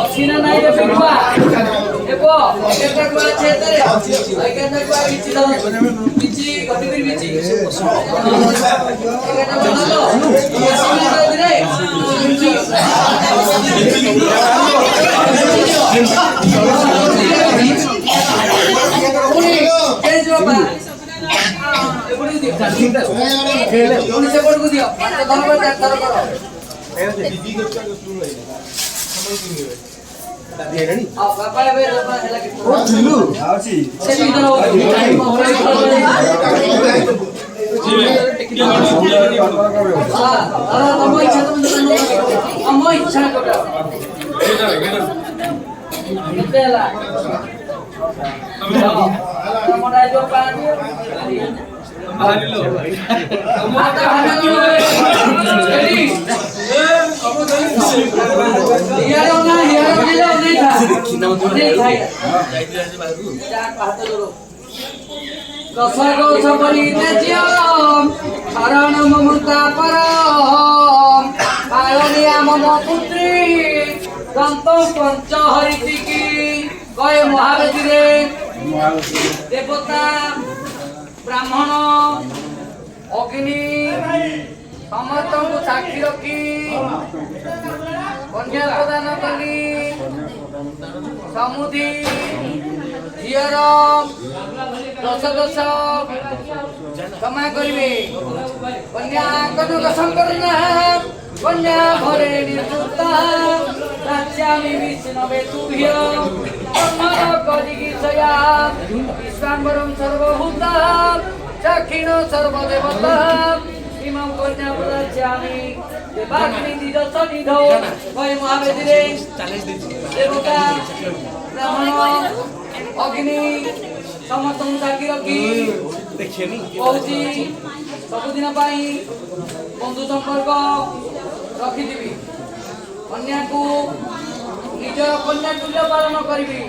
Sina na ide pegua. Eko, eta gua chetere. Ai kena gua bici dong. Bici, kodir bici. Ekena banalo. Sina na dire. Bici. Ke joba. Ebuni diyo. Ebuni se padu diyo. Mata dhonba tar karo. बापा बे बापा चला के ओ दिलु आछि से इधर आओ हां अरे तमो इच्छा तुम अमो इच्छा कोटा केला तमोडा जो पान हालिलो माता हालिलो रेडी हियारो ना हियारो दिलो नहीं था नहीं था जा पात लो कसागो सबरी तेजियम शरण ममता परम आयोनिया मम पुत्री दंतो पंच हरितिकी कय महावेदी रे देवता ब्राह्मण अग्नि समस्त को साक्षी रखी कन्या प्रदान कली समुदी झीर दश दश क्षमा करिवे कन्या कनक शंकर कन्या घरे निर्जुता राच्यामि विष्णवे तुभ्यं कन्या कलिगी सया विश्वाम्बरं सर्वभूता चक्षिण सर्वदेवता इमं कन्या प्रदास्यामि देवाग्नि दिदस निधौ वै महावेदी रे देवता ब्राह्मण अग्नि समस्त साक्षी रखी कौची सबुदिन बंधु संपर्क रखिदेवी कन्या को निजर कन्या तुल्य पालन करी